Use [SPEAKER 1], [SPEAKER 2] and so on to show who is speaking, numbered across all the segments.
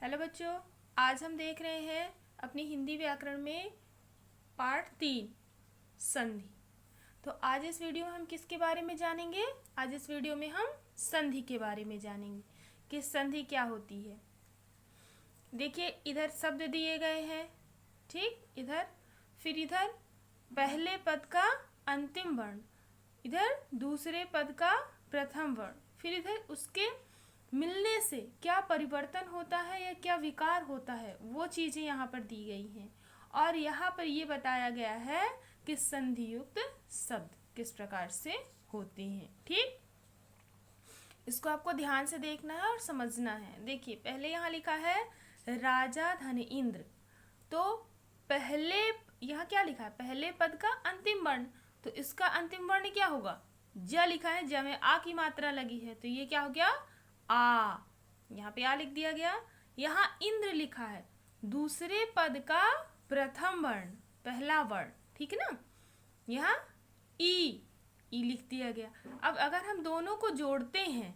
[SPEAKER 1] Hello बच्चों, आज हम देख रहे हैं अपनी हिंदी व्याकरण में पार्ट 3 संधि। तो आज इस वीडियो में हम किसके बारे में जानेंगे? आज इस वीडियो में हम संधि के बारे में जानेंगे कि संधि क्या होती है। देखिए, इधर शब्द दिए गए हैं, ठीक, इधर, फिर इधर पहले पद का अंतिम वर्ण, इधर दूसरे पद का प्रथम वर्ण, फिर इधर उसके मिलने से क्या परिवर्तन होता है या क्या विकार होता है, वो चीज़ें यहाँ पर दी गई हैं। और यहाँ पर ये बताया गया है कि संधियुक्त शब्द किस प्रकार से होते हैं। ठीक, इसको आपको ध्यान से देखना है और समझना है। देखिए, पहले यहाँ लिखा है राजा धन इंद्र, तो पहले यहाँ क्या लिखा है? पहले पद का अंतिम वर्ण, तो इसका अंतिम वर्ण क्या होगा? ज लिखा है, ज में आ की मात्रा लगी है, तो ये क्या हो गया? आ। यहाँ पे आ लिख दिया गया। यहाँ इंद्र लिखा है, दूसरे पद का प्रथम वर्ण, पहला वर्ण, ठीक है ना। यहाँ ई लिख दिया गया। अब अगर हम दोनों को जोड़ते हैं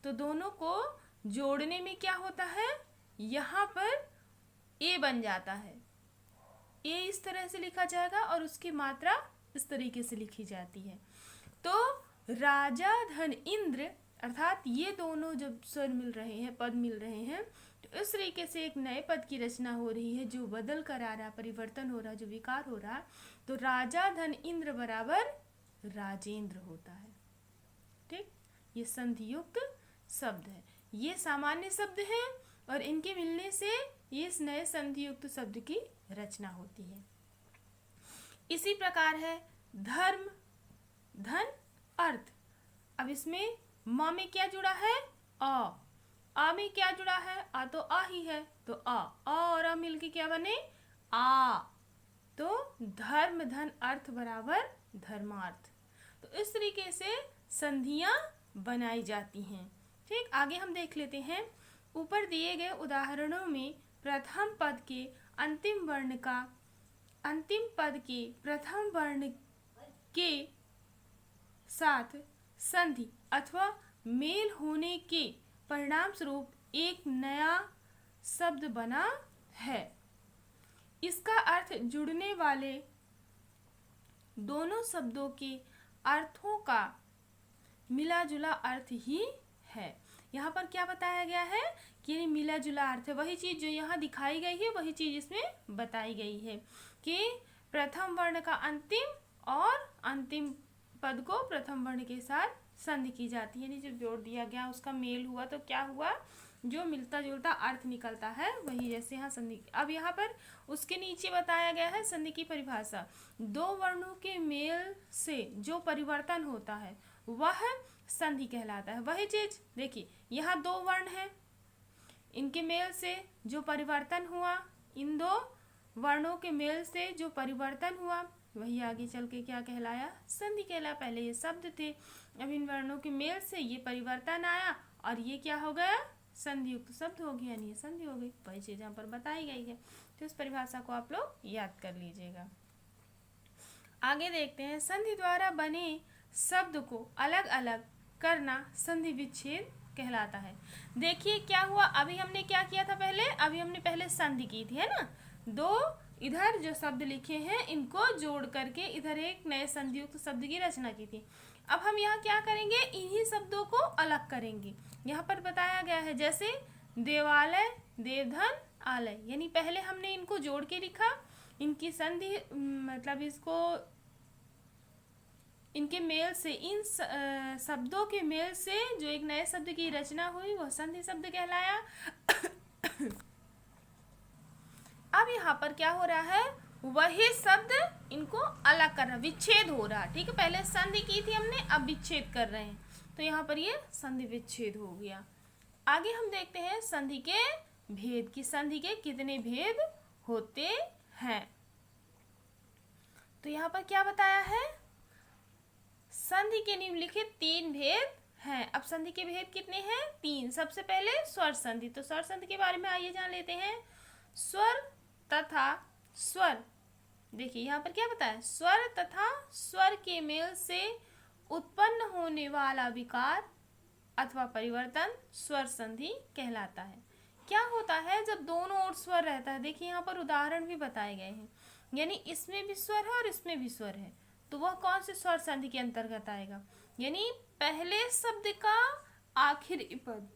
[SPEAKER 1] तो दोनों को जोड़ने में क्या होता है? यहाँ पर ए बन जाता है। ए इस तरह से लिखा जाएगा और उसकी मात्रा इस तरीके से लिखी जाती है। तो राजा धन इंद्र, अर्थात ये दोनों जब स्वर मिल रहे हैं, पद मिल रहे हैं, तो इस तरीके से एक नए पद की रचना हो रही है, जो बदल कर आ रहा, परिवर्तन हो रहा, जो विकार हो रहा। तो राजा धन इंद्र बराबर राजेंद्र होता है। ठीक, ये संधियुक्त शब्द है। ये सामान्य शब्द हैं और इनके मिलने से ये इस नए संधियुक्त शब्द की रचना होती है। इसी प्रकार है धर्म, धन, अर्थ। अब इसमें म में क्या जुड़ा है? आ में क्या जुड़ा है? आ तो आ ही है, तो आ और आ मिलके क्या बने? आ। तो धर्म धन अर्थ बराबर धर्मार्थ। तो इस तरीके से संधियां बनाई जाती हैं। ठीक, आगे हम देख लेते हैं। ऊपर दिए गए उदाहरणों में प्रथम पद के अंतिम वर्ण का अंतिम पद के प्रथम वर्ण के साथ संधि अथवा मेल होने के परिणाम स्वरूप एक नया शब्द बना है। इसका अर्थ जुड़ने वाले दोनों शब्दों के अर्थों का मिला जुला अर्थ ही है। यहाँ पर क्या बताया गया है कि मिला जुला अर्थ है। वही चीज जो यहाँ दिखाई गई है, वही चीज इसमें बताई गई है कि प्रथम वर्ण का अंतिम और अंतिम पद को प्रथम वर्ण के साथ संधि की जाती है। जो जोड़ दिया गया, उसका मेल हुआ, तो क्या हुआ? जो मिलता जुलता अर्थ निकलता है, वही जैसे यहाँ संधि। अब यहाँ पर उसके नीचे बताया गया है संधि की परिभाषा। दो वर्णों के मेल से जो परिवर्तन होता है वह संधि कहलाता है। वही चीज देखिए, यहाँ दो वर्ण है, इनके मेल से जो परिवर्तन हुआ, इन दो वर्णों के मेल से जो परिवर्तन हुआ, वही आगे चल के क्या कहलाया? संधि कहलाया। पहले ये शब्द थे, अब इन वर्णों के मेल से ये परिवर्तन आया और ये क्या हो गया? संधियुक्त शब्द हो गया, यानी ये संधि हो गई। वही चीज यहाँ पर बताई गई है, तो इस परिभाषा को आप लोग याद कर लीजिएगा। आगे देखते हैं, संधि द्वारा बने शब्द को अलग अलग करना संधि विच्छेद कहलाता है। देखिए क्या हुआ, अभी हमने क्या किया था? अभी हमने पहले संधि की थी, है ना। दो इधर जो शब्द लिखे हैं, इनको जोड़ करके इधर एक नए संधियुक्त शब्द की रचना की थी। अब हम यहाँ क्या करेंगे? इन्हीं शब्दों को अलग करेंगे। यहाँ पर बताया गया है, जैसे देवालय, देवधन, आलय, यानी पहले हमने इनको जोड़ के लिखा, इनकी संधि मतलब इसको इनके मेल से, इन शब्दों के मेल से जो एक नए शब्द की रचना हुई, वह संधि शब्द कहलाया। अब यहाँ पर क्या हो रहा है? वही शब्द इनको अलग कर रहा, विच्छेद हो रहा। ठीक है, पहले संधि की थी हमने, अब विच्छेद कर रहे हैं, तो यहाँ पर ये संधि विच्छेद हो गया। आगे हम देखते हैं संधि के भेद की। संधि के कितने भेद होते हैं? तो यहाँ पर क्या बताया है? संधि के निम्नलिखित 3 भेद हैं। अब संधि के भेद कितने हैं? 3। सबसे पहले स्वर संधि। तो स्वर संधि के बारे में आइए जान लेते हैं। स्वर तथा स्वर, देखिए यहाँ पर क्या बताया? स्वर तथा स्वर के मेल से उत्पन्न होने वाला विकार अथवा परिवर्तन स्वर संधि कहलाता है। क्या होता होता है जब दोनों ओर स्वर रहता है। देखिए यहाँ पर उदाहरण भी बताए गए हैं, यानी इसमें भी स्वर है और इसमें भी स्वर है, तो वह कौन से स्वर संधि के अंतर्गत आएगा? यानी पहले शब्द का आखिरी पद,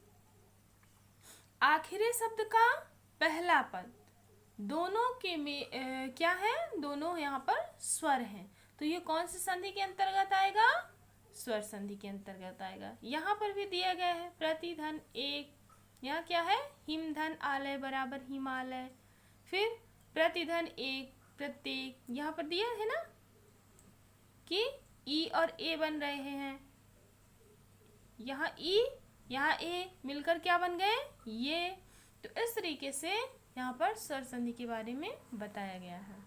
[SPEAKER 1] आखिरी शब्द का पहला पद, दोनों के में क्या है? दोनों यहाँ पर स्वर हैं, तो ये कौन सी संधि के अंतर्गत आएगा? स्वर संधि के अंतर्गत आएगा। यहाँ पर भी दिया गया है प्रतिधन एक, यहाँ क्या है? हिमधन आलय बराबर हिमालय, फिर प्रतिधन एक प्रत्येक, यहाँ पर दिया है ना कि ई और ए बन रहे हैं, यहाँ ई यहाँ ए मिलकर क्या बन गए? ये। तो इस तरीके से यहाँ पर स्वर संधि के बारे में बताया गया है।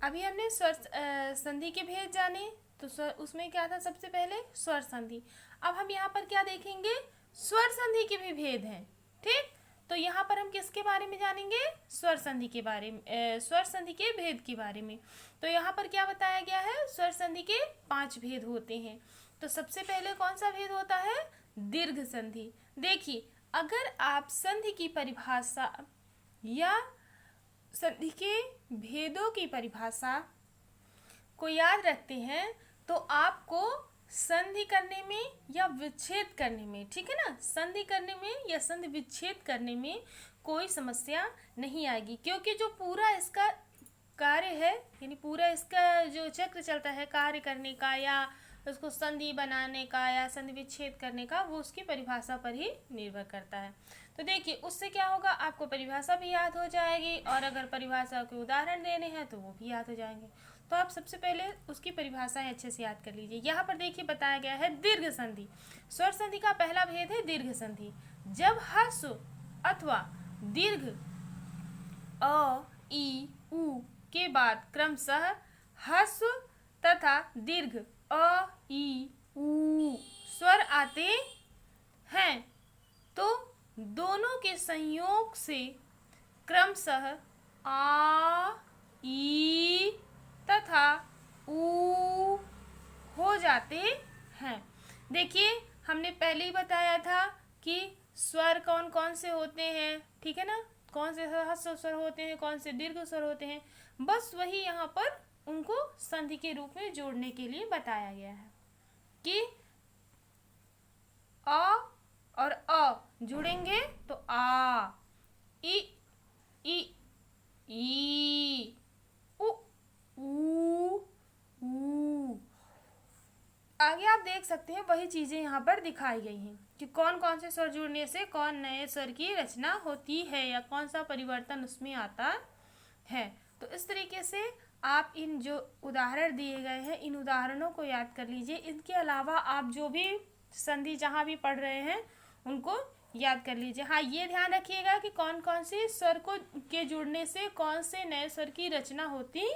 [SPEAKER 1] अभी हमने स्वर संधि के भेद जाने, तो उसमें क्या था? सबसे पहले स्वर संधि। अब हम यहाँ पर क्या देखेंगे? स्वर संधि के भी भेद हैं। ठीक, तो यहाँ पर हम किसके बारे में जानेंगे? स्वर संधि के बारे में, स्वर संधि के भेद के बारे में। तो यहाँ पर क्या बताया गया है? स्वर संधि के 5 भेद होते हैं। तो सबसे पहले कौन सा भेद होता है? दीर्घ संधि। देखिए, अगर आप संधि की परिभाषा या संधि के भेदों की परिभाषा को याद रखते हैं तो आपको संधि करने में या विच्छेद करने में, ठीक है ना, संधि करने में या संधि विच्छेद करने में कोई समस्या नहीं आएगी, क्योंकि जो पूरा इसका कार्य है, यानी पूरा इसका जो चक्र चलता है कार्य करने का या उसको संधि बनाने का या संधि विच्छेद करने का, वो उसकी परिभाषा पर ही निर्भर करता है। तो देखिए, उससे क्या होगा? आपको परिभाषा भी याद हो जाएगी, और अगर परिभाषा के उदाहरण देने हैं तो वो भी याद हो जाएंगे। तो आप सबसे पहले उसकी परिभाषाएं अच्छे से याद कर लीजिए। यहाँ पर देखिए बताया गया है दीर्घ संधि। स्वर संधि का पहला भेद है दीर्घ संधि। जब ह्रस्व अथवा दीर्घ अ, ई, उ के बाद क्रमशः ह्रस्व तथा दीर्घ अ, ई, उ स्वर आते हैं तो दोनों के संयोग से क्रमशः आ, ई तथा उ हो जाते हैं। देखिए, हमने पहले ही बताया था कि स्वर कौन कौन से होते हैं, ठीक है ना, कौन से ह्रस्व स्वर होते हैं, कौन से दीर्घ स्वर होते हैं। बस वही यहाँ पर उनको संधि के रूप में जोड़ने के लिए बताया गया है कि अ और अ जुड़ेंगे तो आ, ई, ई, उ, ऊ। आगे आप देख सकते हैं वही चीजें यहाँ पर दिखाई गई हैं कि कौन कौन से स्वर जुड़ने से कौन नए स्वर की रचना होती है या कौन सा परिवर्तन उसमें आता है। तो इस तरीके से आप इन जो उदाहरण दिए गए हैं, इन उदाहरणों को याद कर लीजिए। इनके अलावा आप जो भी संधि जहाँ भी पढ़ रहे हैं उनको याद कर लीजिए। हाँ, ये ध्यान रखिएगा कि कौन कौन से स्वर के जुड़ने से कौन से नए स्वर की रचना होती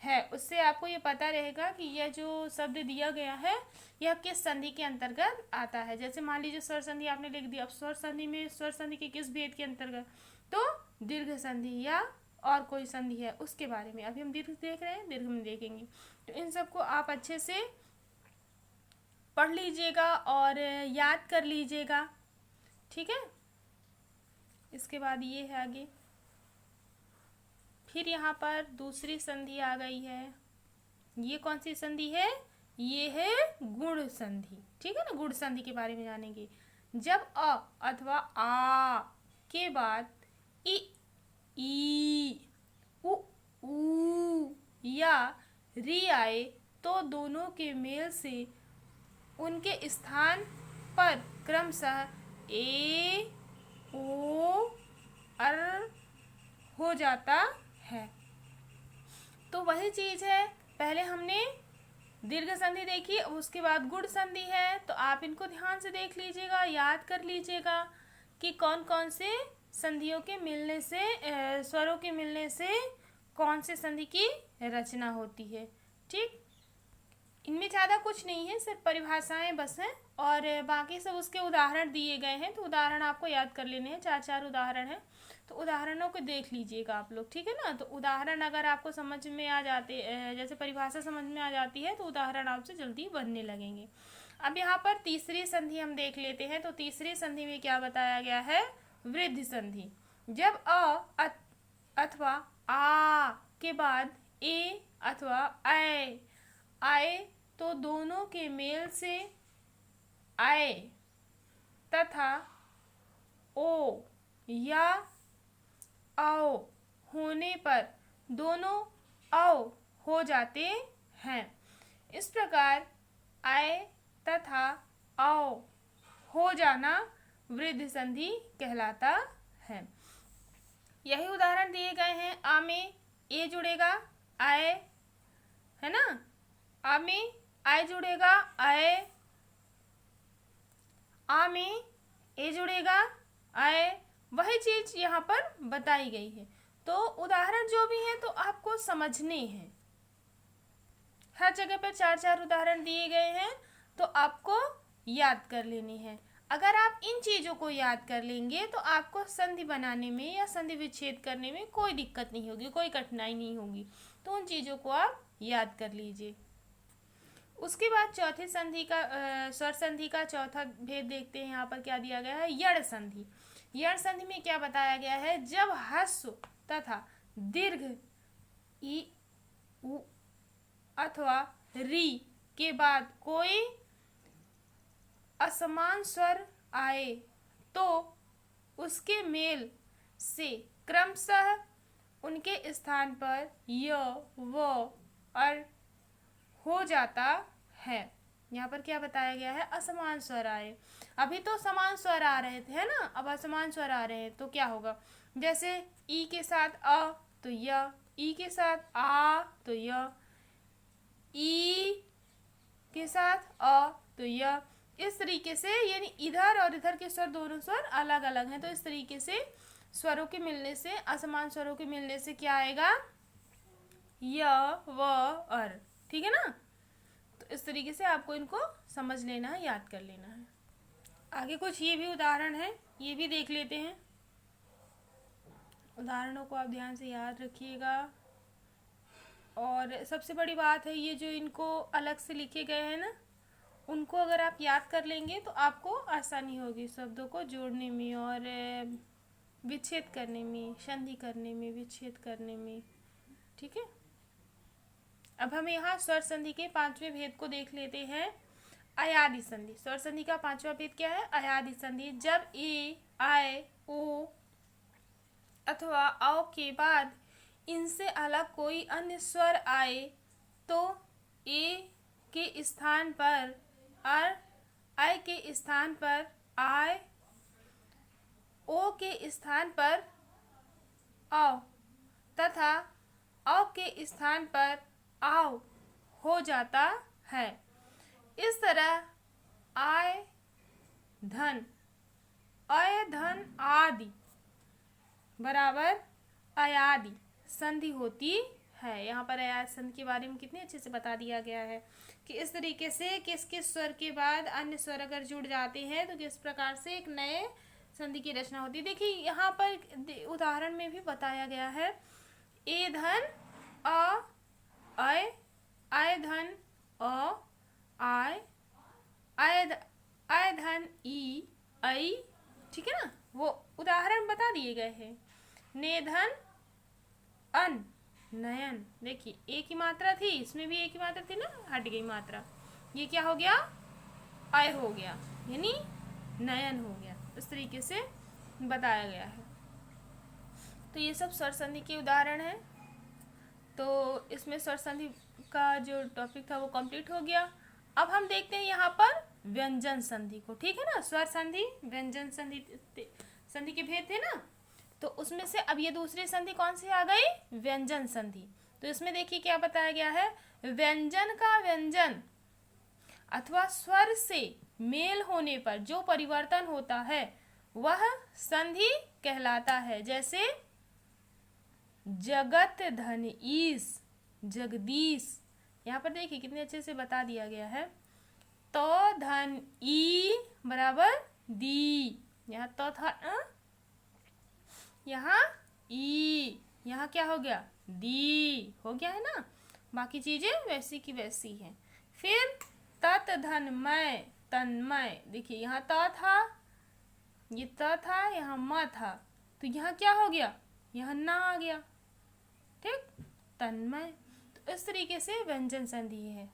[SPEAKER 1] है। उससे आपको ये पता रहेगा कि यह जो शब्द दिया गया है यह किस संधि के अंतर्गत आता है। जैसे मान लीजिए स्वर संधि आपने लिख दिया, अब स्वर संधि में स्वर संधि के किस भेद के अंतर्गत, तो दीर्घ संधि या और कोई संधि है उसके बारे में। अभी हम दीर्घ देख रहे हैं, दीर्घ में देखेंगे। तो इन सबको आप अच्छे से पढ़ लीजिएगा और याद कर लीजिएगा, ठीक है। इसके बाद ये है आगे, फिर यहाँ पर दूसरी संधि आ गई है। ये कौन सी संधि है? ये है गुण संधि, ठीक है ना। गुण संधि के बारे में जानेंगे। जब अ अथवा आ के बाद इ, ई, उ, या री आए तो दोनों के मेल से उनके स्थान पर क्रमशः ए, ओ, अर हो जाता है। तो वही चीज है, पहले हमने दीर्घ संधि देखी, उसके बाद गुण संधि है। तो आप इनको ध्यान से देख लीजिएगा, याद कर लीजिएगा कि कौन कौन से संधियों के मिलने से, स्वरों के मिलने से कौन से संधि की रचना होती है। ठीक, इनमें ज़्यादा कुछ नहीं है, सिर्फ परिभाषाएं बस हैं और बाकी सब उसके उदाहरण दिए गए हैं। तो उदाहरण आपको याद कर लेने हैं, 4 उदाहरण हैं। तो उदाहरणों को देख लीजिएगा आप लोग, ठीक है ना। तो उदाहरण अगर आपको समझ में आ जाते, जैसे परिभाषा समझ में आ जाती है तो उदाहरण आपसे जल्दी बनने लगेंगे। अब यहाँ पर तीसरी संधि हम देख लेते हैं। तो तीसरी संधि में क्या बताया गया है? वृद्धि संधि। जब अथवा आ के बाद ए अथवा ऐ आए तो दोनों के मेल से आए तथा ओ या आओ होने पर दोनों औ हो जाते हैं। इस प्रकार आए तथा औ हो जाना वृद्धि संधि कहलाता है। यही उदाहरण दिए गए हैं। आ में ए जुड़ेगा आए, है ना। आ में आए जुड़ेगा आए, आ में ए जुड़ेगा आए। वही चीज यहाँ पर बताई गई है। तो उदाहरण जो भी हैं तो आपको समझने हैं। हर जगह पर 4-4 उदाहरण दिए गए हैं तो आपको याद कर लेने हैं। अगर आप इन चीज़ों को याद कर लेंगे तो आपको संधि बनाने में या संधि विच्छेद करने में कोई दिक्कत नहीं होगी, कोई कठिनाई नहीं होगी। तो उन चीज़ों को आप याद कर लीजिए। उसके बाद चौथी संधि का स्वर संधि का चौथा भेद देखते हैं। यहाँ पर क्या दिया गया है, यड़ संधि। यड़ संधि में क्या बताया गया है, जब ह्रस्व तथा दीर्घ ई उ अथवा री के बाद कोई असमान स्वर आए तो उसके मेल से क्रमशः उनके स्थान पर य व अर हो जाता है। यहाँ पर क्या बताया गया है, असमान स्वर आए। अभी तो समान स्वर आ रहे थे, है ना। अब असमान स्वर आ रहे हैं तो क्या होगा, जैसे ई के साथ अ तो य, ई के साथ आ तो य, ई के साथ अ तो य। इस तरीके से, यानी इधर और इधर के स्वर दोनों स्वर अलग अलग हैं। तो इस तरीके से स्वरों के मिलने से, असमान स्वरों के मिलने से क्या आएगा, य व अर। ठीक है ना। तो इस तरीके से आपको इनको समझ लेना है, याद कर लेना है। आगे कुछ ये भी उदाहरण है, ये भी देख लेते हैं। उदाहरणों को आप ध्यान से याद रखिएगा। और सबसे बड़ी बात है, ये जो इनको अलग से लिखे गए हैं ना, उनको अगर आप याद कर लेंगे तो आपको आसानी होगी शब्दों को जोड़ने में और विच्छेद करने में, संधि करने में, विच्छेद करने में। ठीक है। अब हम यहाँ स्वर संधि के 5वें भेद को देख लेते हैं। अयादि संधि। स्वर संधि का 5वां भेद क्या है, अयादि संधि। जब ए आए ओ अथवा औ के बाद इनसे अलग कोई अन्य स्वर आए तो ए के स्थान पर और आय के स्थान पर आय, ओ के स्थान पर औ तथा औ के स्थान पर आओ हो जाता है। इस तरह आय धन, अय धन आदि बराबर अयादि संधि होती है। यहाँ पर अयादि संधि के बारे में कितने अच्छे से बता दिया गया है कि इस तरीके से किस किस स्वर के बाद अन्य स्वर अगर जुड़ जाते हैं तो किस प्रकार से एक नए संधि की रचना होती है। देखिए यहाँ पर उदाहरण में भी बताया गया है, ए धन अ अय, आय धन अ आय, आय धन ई ऐ। ठीक है ना। वो उदाहरण बता दिए गए हैं। नेधन अन नयन। देखिए एक ही मात्रा थी, इसमें भी एक ही मात्रा थी ना, हट गई मात्रा। ये क्या हो गया, अय हो गया, यानी नयन हो गया। इस तरीके से बताया गया है। तो ये सब स्वर संधि के उदाहरण हैं। तो इसमें स्वर संधि का जो टॉपिक था वो कंप्लीट हो गया। अब हम देखते हैं यहाँ पर व्यंजन संधि को। ठीक है ना। स्वर संधि, व्यंजन संधि, संधि के भेद थे ना। तो उसमें से अब ये दूसरी संधि कौन सी आ गई, व्यंजन संधि। तो इसमें देखिए क्या बताया गया है, व्यंजन का व्यंजन अथवा स्वर से मेल होने पर जो परिवर्तन होता है वह संधि कहलाता है। जैसे जगत धन ईस, जगदीश। यहाँ पर देखिए कितने अच्छे से बता दिया गया है। तो धन ई बराबर दी। यहाँ तो था यहाँ ई, यहाँ क्या हो गया, दी हो गया है ना। बाकी चीजें वैसी की वैसी हैं। फिर तत धन मय, तन्मय। देखिए यहाँ त था, ये त था, यहाँ म था, तो यहाँ क्या हो गया, यहाँ ना आ गया। ठीक, तन्मय। तो इस तरीके से व्यंजन संधि है।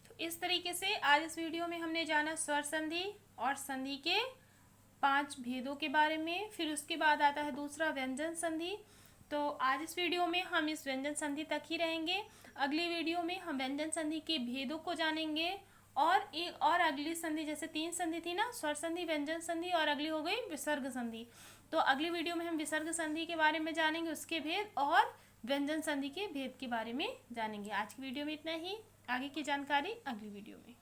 [SPEAKER 1] तो इस तरीके से आज इस वीडियो में हमने जाना स्वर संधि और संधि के 5 भेदों के बारे में। फिर उसके बाद आता है दूसरा व्यंजन संधि। तो आज इस वीडियो में हम इस व्यंजन संधि तक ही रहेंगे। अगली वीडियो में हम व्यंजन संधि के भेदों को जानेंगे और एक और अगली संधि, जैसे 3 संधि थी ना, स्वर संधि, व्यंजन संधि और अगली हो गई विसर्ग संधि। तो अगली वीडियो में हम विसर्ग संधि के बारे में जानेंगे, उसके भेद, और व्यंजन संधि के भेद के बारे में जानेंगे। आज की वीडियो में इतना ही, आगे की जानकारी अगली वीडियो में।